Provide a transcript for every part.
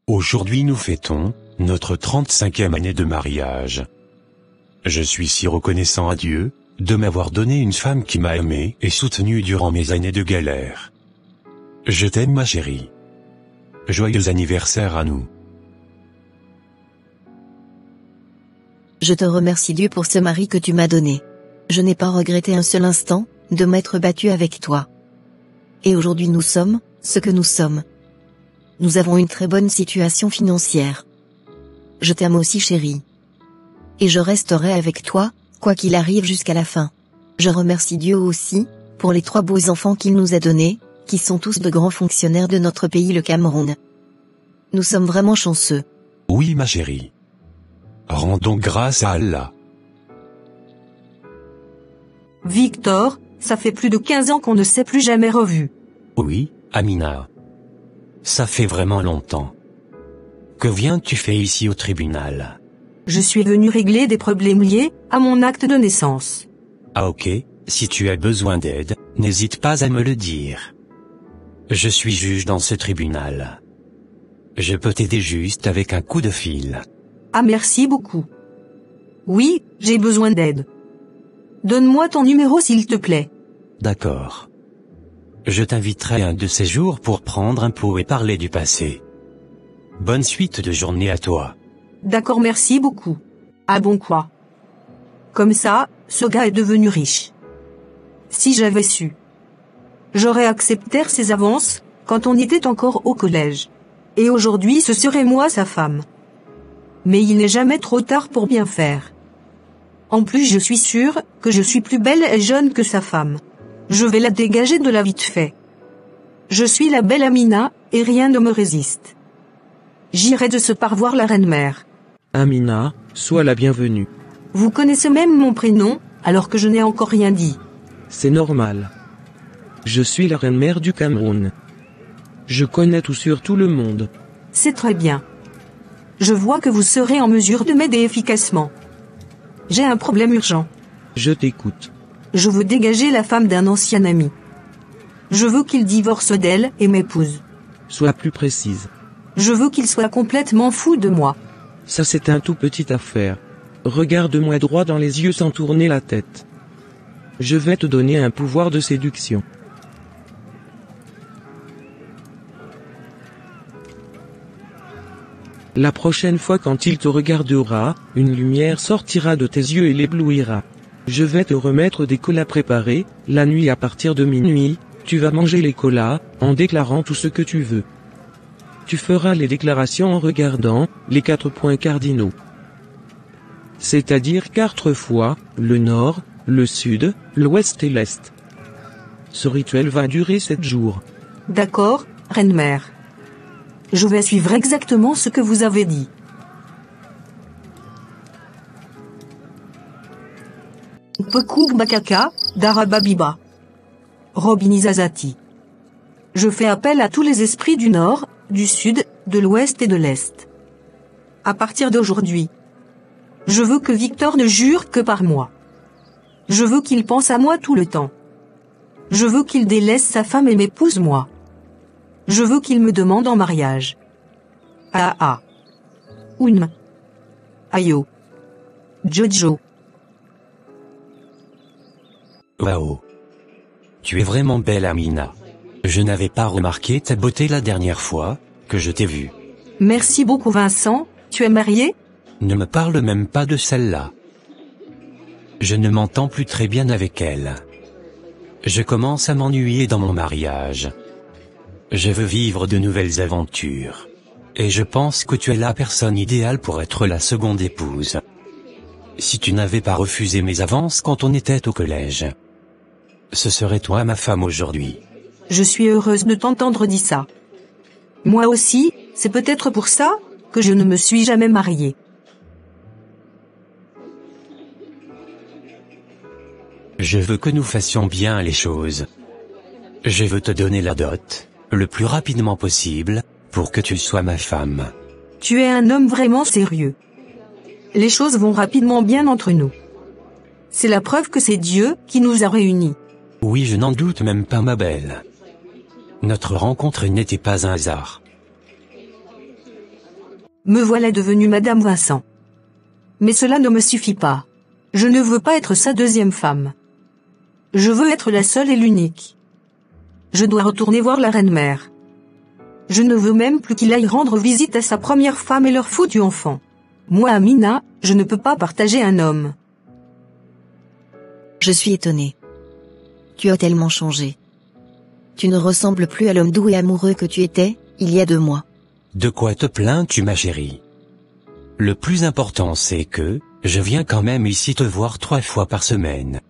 Aujourd'hui nous fêtons notre 35e année de mariage. Je suis si reconnaissant à Dieu de m'avoir donné une femme qui m'a aimé et soutenu durant mes années de galère. Je t'aime ma chérie. Joyeux anniversaire à nous. Je te remercie Dieu pour ce mari que tu m'as donné. Je n'ai pas regretté un seul instant de m'être battu avec toi. Et aujourd'hui nous sommes ce que nous sommes. Nous avons une très bonne situation financière. Je t'aime aussi chérie. Et je resterai avec toi, quoi qu'il arrive jusqu'à la fin. Je remercie Dieu aussi, pour les 3 beaux enfants qu'il nous a donnés, qui sont tous de grands fonctionnaires de notre pays le Cameroun. Nous sommes vraiment chanceux. Oui ma chérie. Rendons grâce à Allah. Victor, ça fait plus de 15 ans qu'on ne s'est plus jamais revus. Oui, Amina. Ça fait vraiment longtemps. Que viens-tu faire ici au tribunal? Je suis venu régler des problèmes liés à mon acte de naissance. Ah ok, si tu as besoin d'aide, n'hésite pas à me le dire. Je suis juge dans ce tribunal. Je peux t'aider juste avec un coup de fil. Ah merci beaucoup. Oui, j'ai besoin d'aide. Donne-moi ton numéro s'il te plaît. D'accord. Je t'inviterai un de ces jours pour prendre un pot et parler du passé. Bonne suite de journée à toi. D'accord merci beaucoup. Ah bon quoi? Comme ça, ce gars est devenu riche. Si j'avais su. J'aurais accepté ses avances, quand on était encore au collège. Et aujourd'hui ce serait moi sa femme. Mais il n'est jamais trop tard pour bien faire. En plus je suis sûre que je suis plus belle et jeune que sa femme. Je vais la dégager de là vite fait. Je suis la belle Amina, et rien ne me résiste. J'irai de ce par voir la reine-mère. Amina, sois la bienvenue. Vous connaissez même mon prénom, alors que je n'ai encore rien dit. C'est normal. Je suis la reine-mère du Cameroun. Je connais tout sur tout le monde. C'est très bien. Je vois que vous serez en mesure de m'aider efficacement. J'ai un problème urgent. Je t'écoute. Je veux dégager la femme d'un ancien ami. Je veux qu'il divorce d'elle et m'épouse. Sois plus précise. Je veux qu'il soit complètement fou de moi. Ça c'est un tout petite affaire. Regarde-moi droit dans les yeux sans tourner la tête. Je vais te donner un pouvoir de séduction. La prochaine fois quand il te regardera, une lumière sortira de tes yeux et l'éblouira. Je vais te remettre des colas préparés, la nuit à partir de minuit, tu vas manger les colas, en déclarant tout ce que tu veux. Tu feras les déclarations en regardant les 4 points cardinaux. C'est-à-dire 4 fois, le nord, le sud, l'ouest et l'est. Ce rituel va durer 7 jours. D'accord, reine-mère. Je vais suivre exactement ce que vous avez dit. Pekouk Bakaka, Darababiba. Robinizazati. Je fais appel à tous les esprits du nord, du sud, de l'ouest et de l'est. À partir d'aujourd'hui, je veux que Victor ne jure que par moi. Je veux qu'il pense à moi tout le temps. Je veux qu'il délaisse sa femme et m'épouse moi. Je veux qu'il me demande en mariage. Ah. Unm. Ayo. Jojo. Waouh. Tu es vraiment belle Amina. Je n'avais pas remarqué ta beauté la dernière fois que je t'ai vue. Merci beaucoup Vincent, tu es marié? Ne me parle même pas de celle-là. Je ne m'entends plus très bien avec elle. Je commence à m'ennuyer dans mon mariage. Je veux vivre de nouvelles aventures. Et je pense que tu es la personne idéale pour être la seconde épouse. Si tu n'avais pas refusé mes avances quand on était au collège, ce serait toi ma femme aujourd'hui. Je suis heureuse de t'entendre dire ça. Moi aussi, c'est peut-être pour ça que je ne me suis jamais mariée. Je veux que nous fassions bien les choses. Je veux te donner la dot, le plus rapidement possible, pour que tu sois ma femme. Tu es un homme vraiment sérieux. Les choses vont rapidement bien entre nous. C'est la preuve que c'est Dieu qui nous a réunis. Oui, je n'en doute même pas ma belle. Notre rencontre n'était pas un hasard. Me voilà devenue Madame Vincent. Mais cela ne me suffit pas. Je ne veux pas être sa deuxième femme. Je veux être la seule et l'unique. Je dois retourner voir la reine-mère. Je ne veux même plus qu'il aille rendre visite à sa première femme et leur foutu enfant. Moi, Amina, je ne peux pas partager un homme. Je suis étonnée. Tu as tellement changé. Tu ne ressembles plus à l'homme doux et amoureux que tu étais, il y a 2 mois. De quoi te plains-tu, ma chérie? Le plus important c'est que, je viens quand même ici te voir 3 fois par semaine.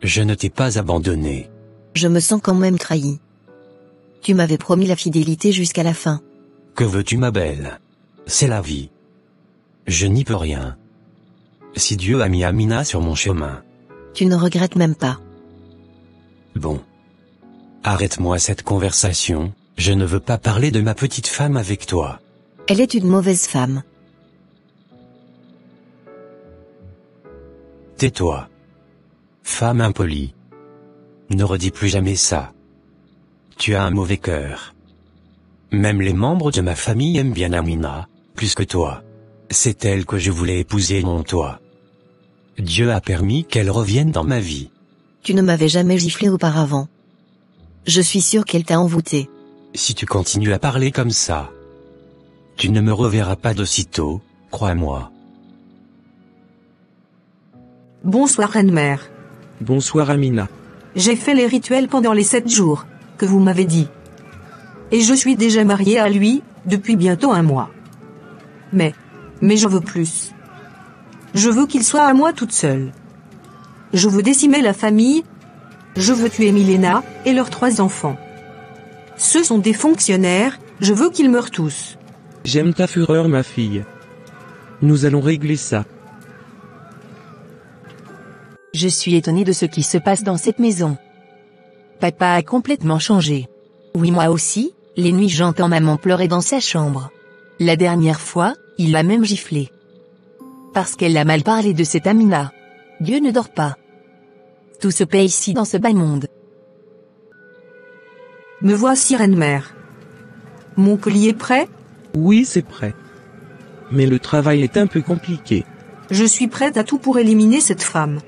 Je ne t'ai pas abandonné. Je me sens quand même trahi. Tu m'avais promis la fidélité jusqu'à la fin. Que veux-tu, ma belle? C'est la vie. Je n'y peux rien. Si Dieu a mis Amina sur mon chemin. Tu ne regrettes même pas. Bon. Arrête-moi cette conversation, je ne veux pas parler de ma petite femme avec toi. Elle est une mauvaise femme. Tais-toi. Femme impolie. Ne redis plus jamais ça. Tu as un mauvais cœur. Même les membres de ma famille aiment bien Amina, plus que toi. C'est elle que je voulais épouser, non toi. Dieu a permis qu'elle revienne dans ma vie. Tu ne m'avais jamais giflé auparavant. Je suis sûre qu'elle t'a envoûté. Si tu continues à parler comme ça, tu ne me reverras pas d'aussitôt, crois-moi. Bonsoir reine-mère. Bonsoir Amina. J'ai fait les rituels pendant les 7 jours, que vous m'avez dit. Et je suis déjà mariée à lui, depuis bientôt 1 mois. Mais je veux plus. Je veux qu'il soit à moi toute seule. Je veux décimer la famille. Je veux tuer Milena, et leurs 3 enfants. Ce sont des fonctionnaires, je veux qu'ils meurent tous. J'aime ta fureur ma fille. Nous allons régler ça. Je suis étonnée de ce qui se passe dans cette maison. Papa a complètement changé. Oui, moi aussi, les nuits j'entends maman pleurer dans sa chambre. La dernière fois, il l'a même giflé. Parce qu'elle a mal parlé de cette Amina. Dieu ne dort pas. Tout se paie ici dans ce bas monde. Me voici reine-mère. Mon collier est prêt? Oui, c'est prêt. Mais le travail est un peu compliqué. Je suis prête à tout pour éliminer cette femme.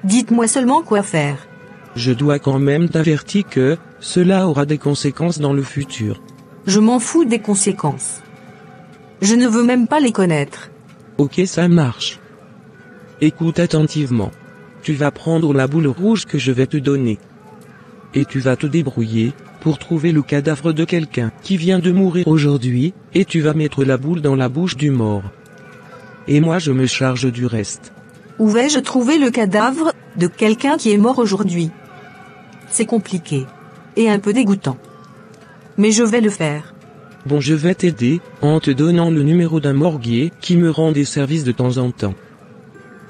Dites-moi seulement quoi faire. Je dois quand même t'avertir que, cela aura des conséquences dans le futur. Je m'en fous des conséquences. Je ne veux même pas les connaître. Ok, ça marche. Écoute attentivement. Tu vas prendre la boule rouge que je vais te donner. Et tu vas te débrouiller, pour trouver le cadavre de quelqu'un qui vient de mourir aujourd'hui, et tu vas mettre la boule dans la bouche du mort. Et moi je me charge du reste. Où vais-je trouver le cadavre de quelqu'un qui est mort aujourd'hui? C'est compliqué. Et un peu dégoûtant. Mais je vais le faire. Bon, je vais t'aider, en te donnant le numéro d'un morguier qui me rend des services de temps en temps.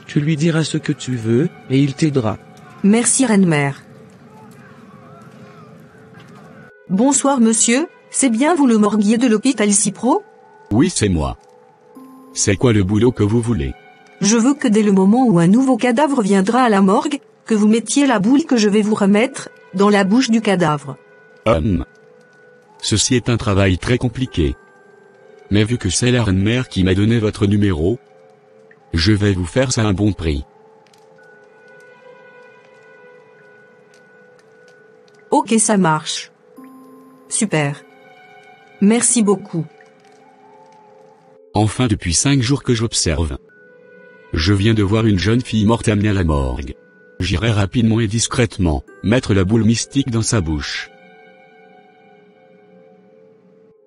Tu lui diras ce que tu veux, et il t'aidera. Merci reine-mère. Bonsoir monsieur, c'est bien vous le morguier de l'hôpital Cipro? Oui, c'est moi. C'est quoi le boulot que vous voulez? Je veux que dès le moment où un nouveau cadavre viendra à la morgue, que vous mettiez la boule que je vais vous remettre, dans la bouche du cadavre. Ceci est un travail très compliqué. Mais vu que c'est la reine-mère qui m'a donné votre numéro, je vais vous faire ça à un bon prix. Ok, ça marche. Super. Merci beaucoup. Enfin, depuis 5 jours que j'observe. Je viens de voir une jeune fille morte amenée à la morgue. J'irai rapidement et discrètement, mettre la boule mystique dans sa bouche.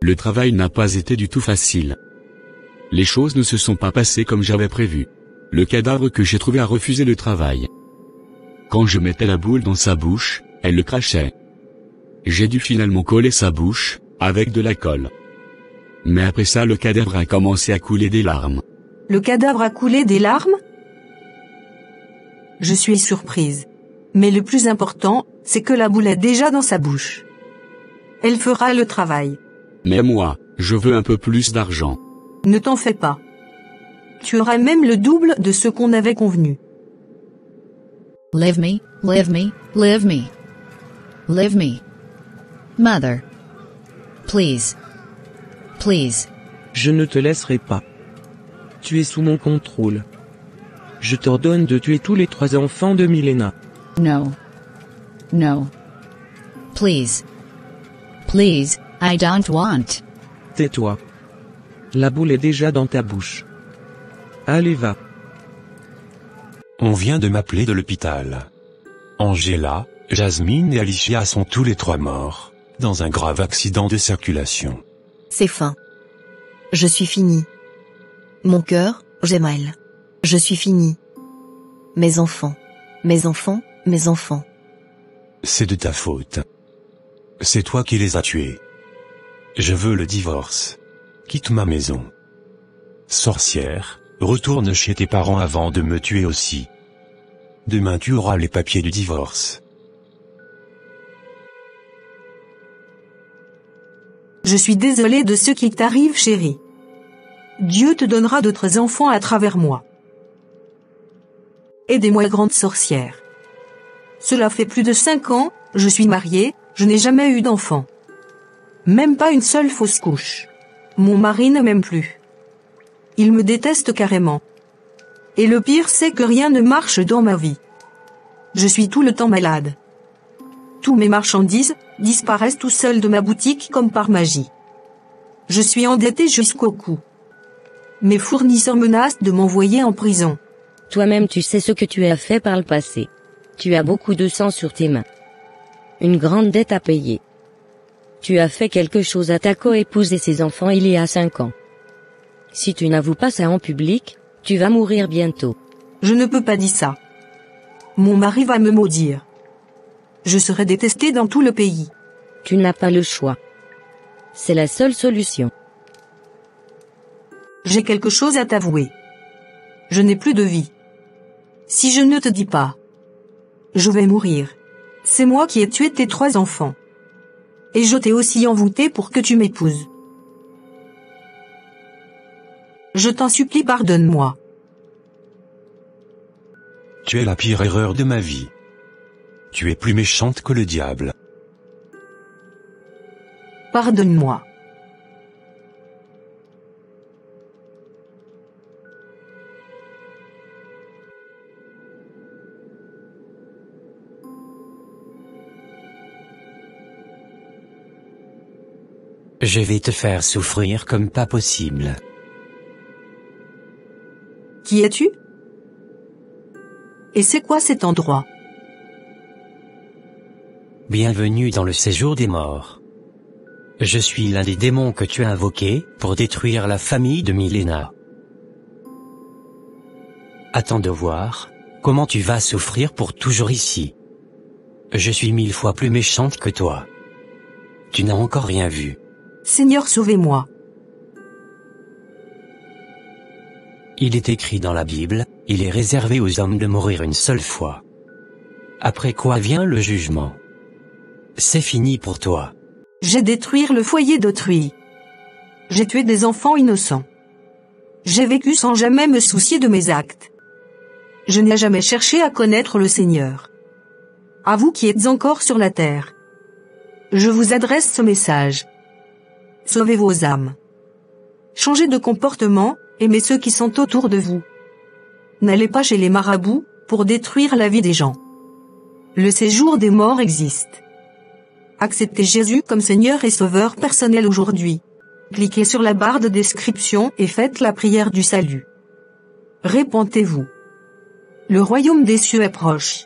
Le travail n'a pas été du tout facile. Les choses ne se sont pas passées comme j'avais prévu. Le cadavre que j'ai trouvé a refusé le travail. Quand je mettais la boule dans sa bouche, elle le crachait. J'ai dû finalement coller sa bouche, avec de la colle. Mais après ça, le cadavre a commencé à couler des larmes. Le cadavre a coulé des larmes? Je suis surprise. Mais le plus important, c'est que la boule est déjà dans sa bouche. Elle fera le travail. Mais moi, je veux un peu plus d'argent. Ne t'en fais pas. Tu auras même le double de ce qu'on avait convenu. Leave me, leave me, leave me. Leave me. Mother. Please. Please. Je ne te laisserai pas. Tu es sous mon contrôle. Je t'ordonne de tuer tous les 3 enfants de Milena. No. No. Please. Please, I don't want. Tais-toi. La boule est déjà dans ta bouche. Allez, va. On vient de m'appeler de l'hôpital. Angela, Jasmine et Alicia sont tous les 3 morts, dans un grave accident de circulation. C'est fin. Je suis fini. Mon cœur, j'ai mal. Je suis fini. Mes enfants. Mes enfants, mes enfants. C'est de ta faute. C'est toi qui les as tués. Je veux le divorce. Quitte ma maison. Sorcière, retourne chez tes parents avant de me tuer aussi. Demain tu auras les papiers du divorce. Je suis désolée de ce qui t'arrive, chérie. Dieu te donnera d'autres enfants à travers moi. Aidez-moi, grande sorcière. Cela fait plus de 5 ans, je suis mariée, je n'ai jamais eu d'enfant. Même pas une seule fausse couche. Mon mari ne m'aime plus. Il me déteste carrément. Et le pire, c'est que rien ne marche dans ma vie. Je suis tout le temps malade. Tous mes marchandises disparaissent tout seuls de ma boutique comme par magie. Je suis endettée jusqu'au cou. Mes fournisseurs menacent de m'envoyer en prison. Toi-même tu sais ce que tu as fait par le passé. Tu as beaucoup de sang sur tes mains. Une grande dette à payer. Tu as fait quelque chose à ta co-épouse et ses enfants il y a 5 ans. Si tu n'avoues pas ça en public, tu vas mourir bientôt. Je ne peux pas dire ça. Mon mari va me maudire. Je serai détestée dans tout le pays. Tu n'as pas le choix. C'est la seule solution. J'ai quelque chose à t'avouer. Je n'ai plus de vie. Si je ne te dis pas, je vais mourir. C'est moi qui ai tué tes 3 enfants. Et je t'ai aussi envoûté pour que tu m'épouses. Je t'en supplie, pardonne-moi. Tu es la pire erreur de ma vie. Tu es plus méchante que le diable. Pardonne-moi. Je vais te faire souffrir comme pas possible. Qui es-tu? Et c'est quoi cet endroit? Bienvenue dans le séjour des morts. Je suis l'un des démons que tu as invoqués pour détruire la famille de Milena. Attends de voir comment tu vas souffrir pour toujours ici. Je suis 1000 fois plus méchante que toi. Tu n'as encore rien vu. Seigneur, sauvez-moi. Il est écrit dans la Bible, il est réservé aux hommes de mourir une seule fois. Après quoi vient le jugement. C'est fini pour toi. J'ai détruit le foyer d'autrui. J'ai tué des enfants innocents. J'ai vécu sans jamais me soucier de mes actes. Je n'ai jamais cherché à connaître le Seigneur. À vous qui êtes encore sur la terre, je vous adresse ce message. Sauvez vos âmes. Changez de comportement, aimez ceux qui sont autour de vous. N'allez pas chez les marabouts, pour détruire la vie des gens. Le séjour des morts existe. Acceptez Jésus comme Seigneur et Sauveur personnel aujourd'hui. Cliquez sur la barre de description et faites la prière du salut. Répentez-vous. Le royaume des cieux est proche.